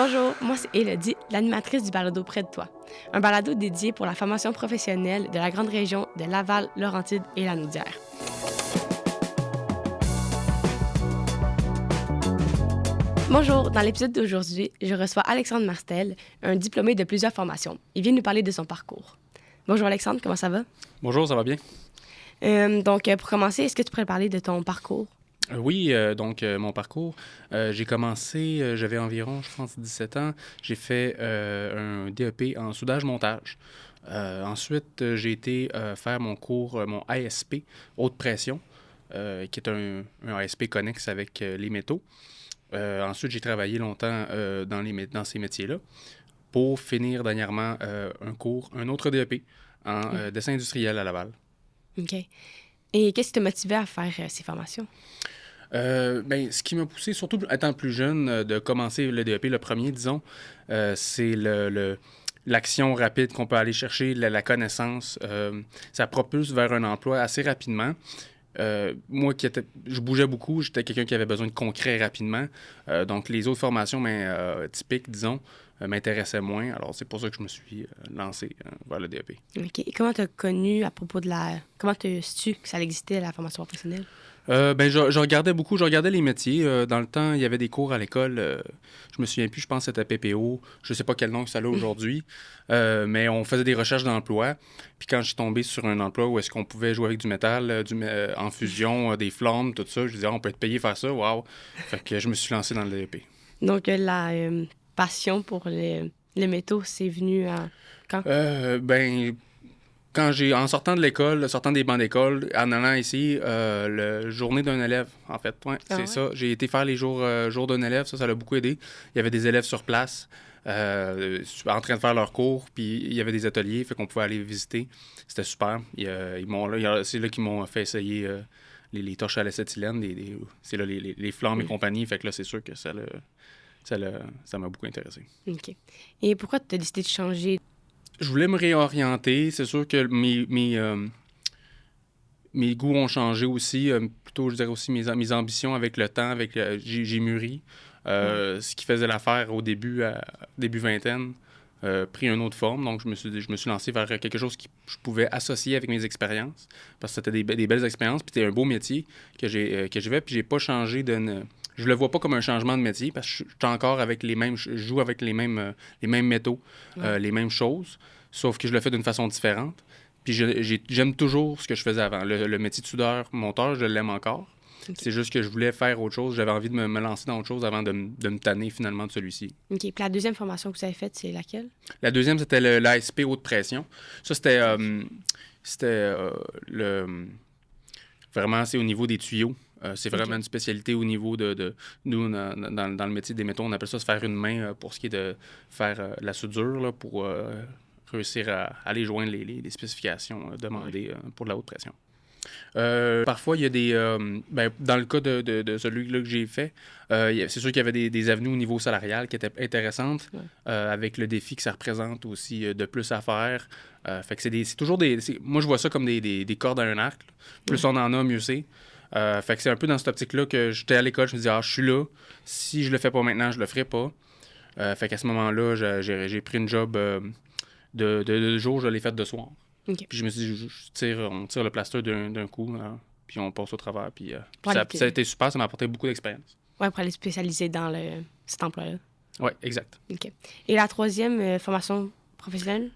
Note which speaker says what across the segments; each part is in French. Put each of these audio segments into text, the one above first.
Speaker 1: Bonjour, moi c'est Élodie, l'animatrice du balado Près de toi. Un balado dédié pour la formation professionnelle de la grande région de Laval, Laurentides et Lanaudière. Bonjour, dans l'épisode d'aujourd'hui, je reçois Alexandre Martel, un diplômé de plusieurs formations. Il vient nous parler de son parcours. Bonjour Alexandre, comment ça va?
Speaker 2: Bonjour, ça va bien?
Speaker 1: Pour commencer, est-ce que tu pourrais parler de ton parcours?
Speaker 2: Oui, mon parcours, j'ai commencé, j'avais environ, je pense, 17 ans. J'ai fait un DEP en soudage-montage. Ensuite, j'ai été faire mon cours, mon ASP, haute pression, qui est un ASP connexe avec les métaux. Ensuite, j'ai travaillé longtemps dans ces métiers-là pour finir dernièrement un autre DEP en dessin industriel à Laval.
Speaker 1: OK. Et qu'est-ce qui t'a motivé à faire ces formations?
Speaker 2: Ce qui m'a poussé, surtout étant plus jeune, de commencer le DEP, le premier, disons, c'est l'action rapide qu'on peut aller chercher, la connaissance. Ça propulse vers un emploi assez rapidement. Moi, je bougeais beaucoup, j'étais quelqu'un qui avait besoin de concret rapidement. Donc, les autres formations typiques, disons, m'intéressaient moins. Alors, c'est pour ça que je me suis lancé vers le DEP.
Speaker 1: OK. Et comment tu as connu à propos de la... Comment tu as su que ça existait, la formation professionnelle?
Speaker 2: Je regardais beaucoup, je regardais les métiers. Dans le temps, il y avait des cours à l'école. Je me souviens plus, je pense que c'était PPO. Je sais pas quel nom que ça a aujourd'hui. Mais on faisait des recherches d'emploi. Puis quand je suis tombé sur un emploi où est-ce qu'on pouvait jouer avec du métal, en fusion, des flammes, tout ça, je disais, on peut être payé faire ça, waouh. Fait que je me suis lancé dans le DEP.
Speaker 1: Donc, la passion pour les métaux, c'est venu quand?
Speaker 2: En sortant de l'école, sortant des bancs d'école, en allant ici, la journée d'un élève, en fait. Ouais, c'est ça. J'ai été faire les jours d'un élève, ça l'a beaucoup aidé. Il y avait des élèves sur place, en train de faire leurs cours, puis il y avait des ateliers, fait qu'on pouvait aller visiter. C'était super. C'est là qu'ils m'ont fait essayer les torches à l'acétylène, c'est là les flammes et compagnie, fait que là, c'est sûr que ça m'a beaucoup intéressé.
Speaker 1: OK. Et pourquoi tu as décidé de changer?
Speaker 2: Je voulais me réorienter. C'est sûr que mes goûts ont changé aussi. Plutôt, je dirais aussi mes ambitions avec le temps. J'ai mûri. Ce qui faisait l'affaire au début vingtaine, pris une autre forme. Donc, je me suis lancé vers quelque chose que je pouvais associer avec mes expériences. Parce que c'était des belles expériences. Puis c'était un beau métier que j'ai fait. Puis j'ai pas changé je le vois pas comme un changement de métier parce que je suis encore avec je joue avec les mêmes métaux, les mêmes choses, sauf que je le fais d'une façon différente. Puis j'aime toujours ce que je faisais avant. Le métier de soudeur-monteur, je l'aime encore. Okay. C'est juste que je voulais faire autre chose. J'avais envie de me lancer dans autre chose avant de me tanner finalement de celui-ci.
Speaker 1: OK. Puis la deuxième formation que vous avez faite, c'est laquelle?
Speaker 2: La deuxième, c'était l'ASP haute pression. Ça, c'était vraiment, c'est au niveau des tuyaux. C'est vraiment une spécialité au niveau de nous, dans le métier des métaux, on appelle ça se faire une main pour ce qui est de faire la soudure, là, pour réussir à aller joindre les spécifications demandées pour de la haute pression. Parfois, il y a dans le cas de celui-là que j'ai fait, c'est sûr qu'il y avait des avenues au niveau salarial qui étaient intéressantes, avec le défi que ça représente aussi de plus à faire. Fait que c'est toujours moi, je vois ça comme des cordes à un arc. Là. Plus on en a, mieux c'est. Fait que c'est un peu dans cette optique-là que j'étais à l'école, je me disais, je suis là. Si je le fais pas maintenant, je le ferai pas. Fait qu'à ce moment-là, j'ai pris une job de jour, je l'ai faite de soir.
Speaker 1: Okay.
Speaker 2: Puis je me suis dit, on tire le plaster d'un coup, là, puis on passe au travers. Puis ça a été super, ça m'a apporté beaucoup d'expérience.
Speaker 1: Ouais, pour aller spécialiser dans cet emploi-là.
Speaker 2: Oui, exact.
Speaker 1: OK. Et la troisième formation professionnelle?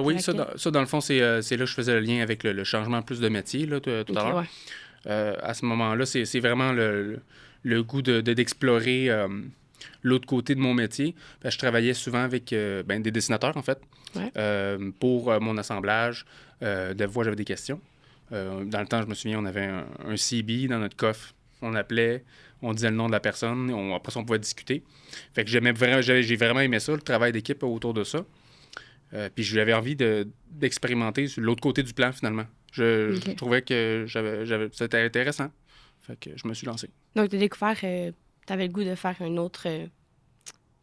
Speaker 2: Oui, ça, dans le fond, c'est là que je faisais le lien avec le changement plus de métier, là, tout à l'heure. Ouais. À ce moment-là, c'est vraiment le goût d'explorer l'autre côté de mon métier. Je travaillais souvent avec des dessinateurs, en fait, pour mon assemblage. Des fois, j'avais des questions. Dans le temps, je me souviens, on avait un CB dans notre coffre. On appelait, on disait le nom de la personne, après ça, on pouvait discuter. Fait que j'ai vraiment aimé ça, le travail d'équipe autour de ça. Puis j'avais envie d'expérimenter sur l'autre côté du plan, finalement. Je trouvais que c'était intéressant. Fait que je me suis lancé.
Speaker 1: Donc, tu as découvert que tu avais le goût de faire une autre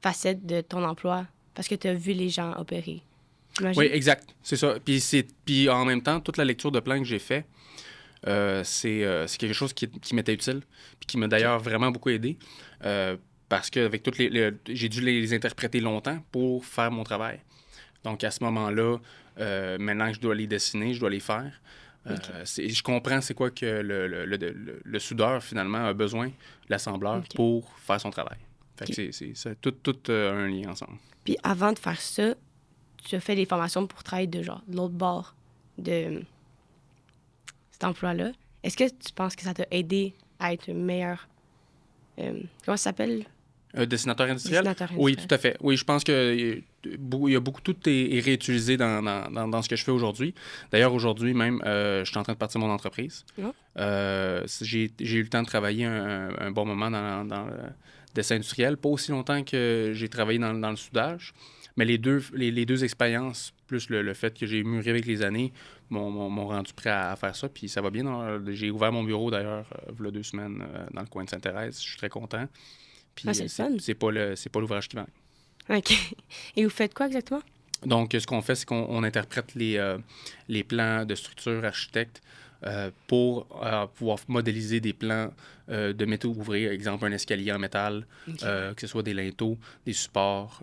Speaker 1: facette de ton emploi parce que tu as vu les gens opérer. J'imagine?
Speaker 2: Oui, exact. C'est ça. Puis en même temps, toute la lecture de plan que j'ai fait, c'est quelque chose qui m'était utile puis qui m'a d'ailleurs vraiment beaucoup aidé. parce que avec toutes j'ai dû les interpréter longtemps pour faire mon travail. Donc, à ce moment-là, maintenant que je dois les dessiner, je dois les faire. Je comprends c'est quoi que le soudeur, finalement, a besoin, l'assembleur, pour faire son travail. Fait que c'est tout un lien ensemble.
Speaker 1: Puis avant de faire ça, tu as fait des formations pour travailler de l'autre bord de cet emploi-là. Est-ce que tu penses que ça t'a aidé à être meilleur... comment ça s'appelle?
Speaker 2: Dessinateur industriel? Oui, tout à fait. Oui, je pense qu'il y a beaucoup, tout est réutilisé dans ce que je fais aujourd'hui. D'ailleurs, aujourd'hui même, je suis en train de partir mon entreprise. J'ai eu le temps de travailler un bon moment dans le dessin industriel. Pas aussi longtemps que j'ai travaillé dans le soudage. Mais les deux expériences, plus le fait que j'ai mûri avec les années, m'ont rendu prêt à faire ça. Puis ça va bien. J'ai ouvert mon bureau, d'ailleurs, il y a 2 semaines, dans le coin de Sainte-Thérèse. Je suis très content. Puis c'est pas l'ouvrage qui vend.
Speaker 1: OK. Et vous faites quoi exactement?
Speaker 2: Donc, ce qu'on fait, c'est qu'on interprète les plans de structure architecte pour pouvoir modéliser des plans de métaux ouvrés, exemple un escalier en métal, que ce soit des linteaux, des supports,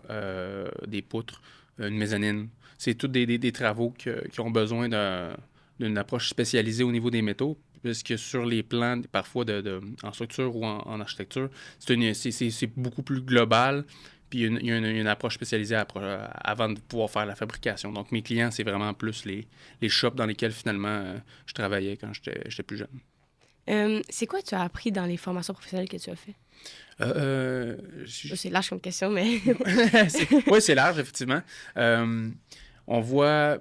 Speaker 2: des poutres, une mezzanine. C'est tous des travaux qui ont besoin d'une approche spécialisée au niveau des métaux, puisque sur les plans, parfois en structure ou en architecture, c'est beaucoup plus global. Puis il y a une approche spécialisée avant de pouvoir faire la fabrication. Donc, mes clients, c'est vraiment plus les shops dans lesquels, finalement, je travaillais quand j'étais plus jeune.
Speaker 1: C'est quoi tu as appris dans les formations professionnelles que tu as fait? C'est large comme question, mais...
Speaker 2: Oui, c'est large, effectivement. On voit...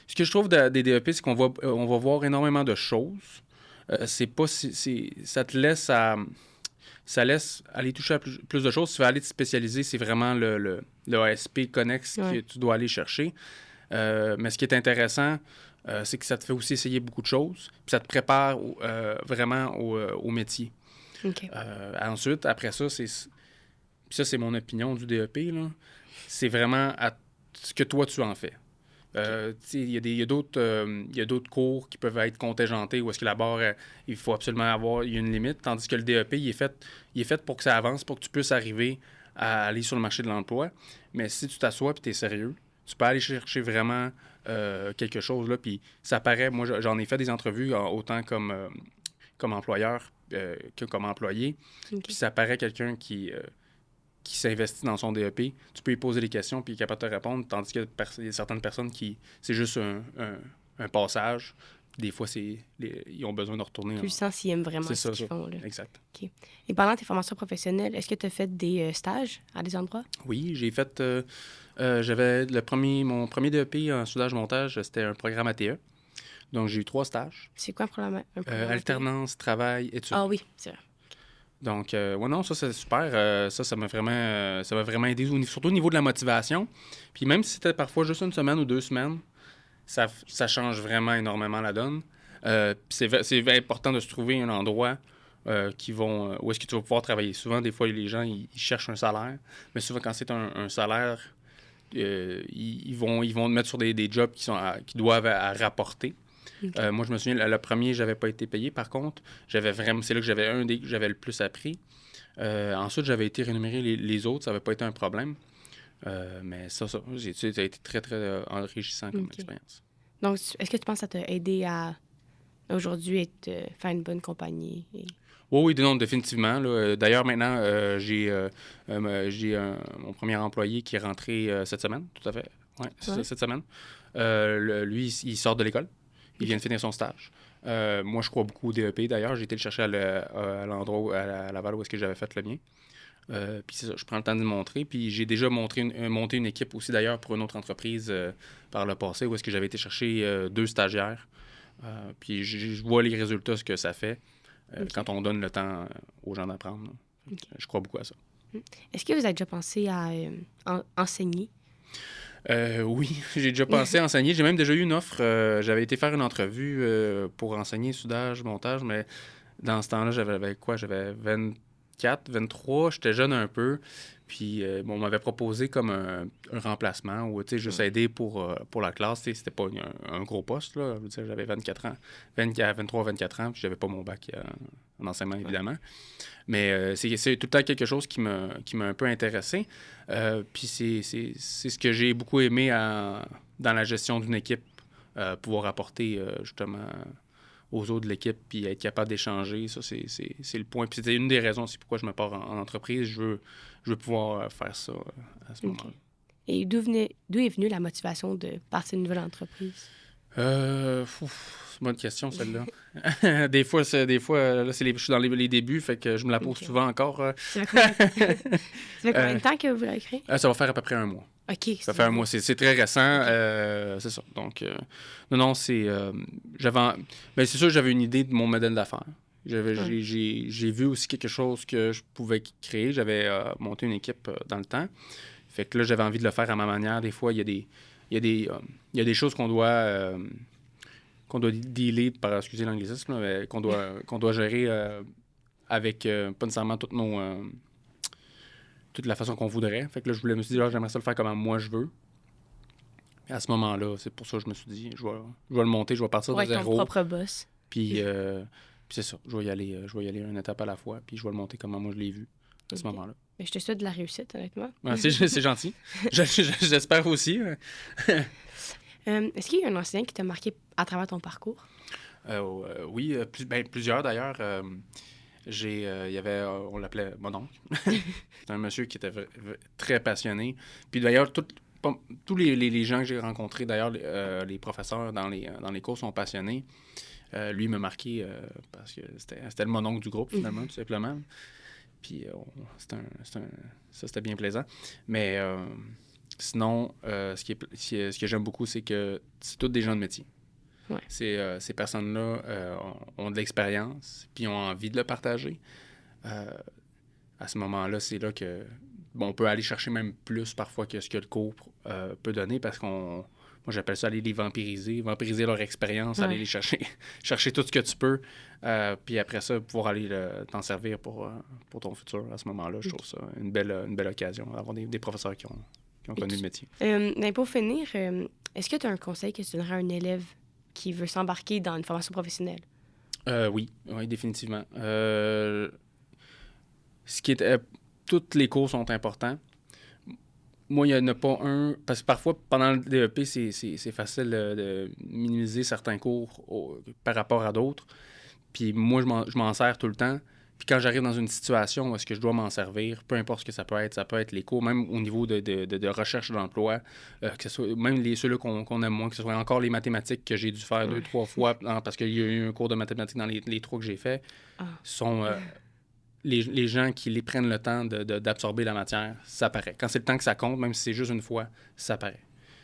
Speaker 2: ce que je trouve des DEP, c'est qu'on va voir énormément de choses. Ça te laisse ça laisse aller toucher à plus de choses. Si tu veux aller te spécialiser, c'est vraiment le ASP connexe que tu dois aller chercher. Mais ce qui est intéressant, c'est que ça te fait aussi essayer beaucoup de choses. Puis ça te prépare vraiment au métier. Ensuite, après ça, puis ça, c'est mon opinion du DEP, là. C'est vraiment ce que toi, tu en fais. Il y a d'autres cours qui peuvent être contingentés où est-ce que la barre, il faut absolument il y a une limite, tandis que le DEP, il est fait pour que ça avance, pour que tu puisses arriver à aller sur le marché de l'emploi. Mais si tu t'assois et tu es sérieux, tu peux aller chercher vraiment quelque chose, là, puis ça paraît, moi j'en ai fait des entrevues autant comme employeur que comme employé, puis ça paraît quelqu'un qui s'investit dans son DEP, tu peux lui poser des questions puis il est capable de te répondre, tandis qu'il y a certaines personnes qui, c'est juste un passage. Des fois, ils ont besoin de retourner.
Speaker 1: Plus sens s'ils aiment vraiment ce qu'ils font. Là.
Speaker 2: Exact.
Speaker 1: Okay. Et pendant tes formations professionnelles, est-ce que tu as fait des stages à des endroits?
Speaker 2: Oui, j'ai fait... j'avais mon premier DEP en soudage-montage, c'était un programme ATE. Donc, j'ai eu 3 stages.
Speaker 1: C'est quoi un programme
Speaker 2: alternance, travail, études.
Speaker 1: Ah oui, c'est vrai.
Speaker 2: Donc, non, ça, c'est super. Ça m'a vraiment aidé, surtout au niveau de la motivation. Puis même si c'était parfois juste 1 semaine ou 2 semaines, ça change vraiment énormément la donne. Puis c'est important de se trouver un endroit où est-ce que tu vas pouvoir travailler. Souvent, des fois, les gens, ils cherchent un salaire. Mais souvent, quand c'est un salaire, ils vont te mettre sur des jobs qui doivent rapporter. Okay. Moi, je me souviens, le premier, j'avais pas été payé. Par contre, c'est là que j'avais le plus appris. Ensuite, j'avais été rémunéré les autres. Ça n'avait pas été un problème. Mais ça a été très, très enrichissant comme expérience.
Speaker 1: Donc, est-ce que tu penses que ça t'a aidé à aujourd'hui faire une bonne compagnie?
Speaker 2: Oui, non, définitivement. Là. D'ailleurs, maintenant, j'ai mon premier employé qui est rentré cette semaine. Tout à fait. Ouais, ouais. Cette semaine. Lui, il sort de l'école. Il vient de finir son stage. Moi, je crois beaucoup au DEP. D'ailleurs, j'ai été le chercher à l'endroit, à Laval, où est-ce que j'avais fait le mien. Puis c'est ça, je prends le temps de le montrer. Puis j'ai déjà monté une équipe aussi, d'ailleurs, pour une autre entreprise par le passé, où est-ce que j'avais été chercher 2 stagiaires. Puis je vois les résultats, ce que ça fait quand on donne le temps aux gens d'apprendre. Je crois beaucoup à ça.
Speaker 1: Est-ce que vous avez déjà pensé à enseigner?
Speaker 2: Oui, j'ai déjà pensé à enseigner. J'ai même déjà eu une offre. J'avais été faire une entrevue pour enseigner soudage, montage, mais dans ce temps-là, j'avais 24, 23. J'étais jeune un peu. Puis, on m'avait proposé comme un remplacement ou, juste aider pour la classe. C'était pas un gros poste, là. Je veux dire, j'avais 23, 24 ans, puis j'avais pas mon bac enseignement, évidemment. Mais c'est tout le temps quelque chose qui m'a un peu intéressé. Puis c'est ce que j'ai beaucoup aimé dans la gestion d'une équipe, pouvoir apporter justement aux autres de l'équipe, puis être capable d'échanger. Ça, c'est le point. Puis c'était une des raisons aussi pourquoi je me pars en entreprise. Je veux pouvoir faire ça à ce moment-là.
Speaker 1: Et d'où est venue la motivation de partir une nouvelle entreprise?
Speaker 2: C'est une bonne question, celle-là. Des fois, là, je suis dans les débuts, fait que je me la pose souvent encore.
Speaker 1: Ça fait combien de temps que vous l'avez créé?
Speaker 2: Ça va faire à peu près un mois.
Speaker 1: OK.
Speaker 2: Ça fait un mois. C'est très récent. C'est ça. Donc, non, c'est... Mais c'est sûr que j'avais une idée de mon modèle d'affaires. J'ai vu aussi quelque chose que je pouvais créer. J'avais monté une équipe dans le temps. Fait que là, j'avais envie de le faire à ma manière. Des fois, il y a des choses qu'on doit dealer, excusez l'anglicisme, mais qu'on doit gérer avec pas nécessairement toute la façon qu'on voudrait. Fait que là, je me suis dit, j'aimerais ça le faire comme moi je veux. Et à ce moment-là, c'est pour ça que je me suis dit, je vais le monter, je vais partir de zéro.
Speaker 1: Ton propre boss.
Speaker 2: Puis c'est ça, je vais y aller une étape à la fois, puis je vais le monter comme moi je l'ai vu à ce moment-là.
Speaker 1: Mais je te souhaite de la réussite, honnêtement.
Speaker 2: Ouais, c'est gentil. J'espère aussi.
Speaker 1: Est-ce qu'il y a un enseignant qui t'a marqué à travers ton parcours?
Speaker 2: Oui, plusieurs d'ailleurs. Il y avait, on l'appelait mon oncle. C'est un monsieur qui était très passionné. Puis d'ailleurs, tous les gens que j'ai rencontrés, d'ailleurs, les professeurs dans les cours sont passionnés. Lui m'a marqué parce que c'était le mononcle du groupe, finalement, tout simplement. Puis c'était bien plaisant. Mais sinon, ce que j'aime beaucoup, c'est que c'est tous des gens de métier.
Speaker 1: Ouais.
Speaker 2: Ces personnes-là ont de l'expérience, puis ont envie de le partager. À ce moment-là, c'est là que on peut aller chercher même plus parfois que ce que le cours peut donner, parce moi, j'appelle ça aller les vampiriser leur expérience, aller les chercher tout ce que tu peux, puis après ça, pouvoir aller t'en servir pour ton futur. À ce moment-là, je trouve ça une belle occasion d'avoir des professeurs qui ont connu le métier.
Speaker 1: Mais pour finir, est-ce que tu as un conseil que tu donnerais à un élève qui veut s'embarquer dans une formation professionnelle?
Speaker 2: Oui, définitivement. Tous les cours sont importants. Moi, il n'y en a pas un... Parce que parfois, pendant le DEP, c'est facile de minimiser certains cours par rapport à d'autres. Puis moi, je m'en sers tout le temps. Puis quand j'arrive dans une situation où est-ce que je dois m'en servir, peu importe ce que ça peut être les cours, même au niveau de recherche d'emploi, que ce soit même ceux-là qu'on aime moins, que ce soit encore les mathématiques que j'ai dû faire 2-3 fois, parce qu'il y a eu un cours de mathématiques dans les 3 que j'ai fait, sont... Les gens qui les prennent le temps d'absorber la matière, ça paraît. Quand c'est le temps que ça compte, même si c'est juste une fois, ça paraît.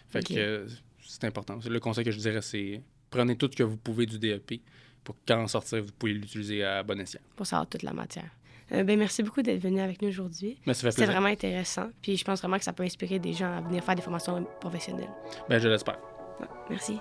Speaker 2: Fait que c'est important. Le conseil que je dirais, c'est prenez tout ce que vous pouvez du DEP pour qu'en sortir, vous pouvez l'utiliser à bon escient.
Speaker 1: Pour savoir toute la matière. Merci beaucoup d'être venu avec nous aujourd'hui.
Speaker 2: C'est
Speaker 1: vraiment intéressant. Puis je pense vraiment que ça peut inspirer des gens à venir faire des formations professionnelles.
Speaker 2: Je l'espère.
Speaker 1: Merci.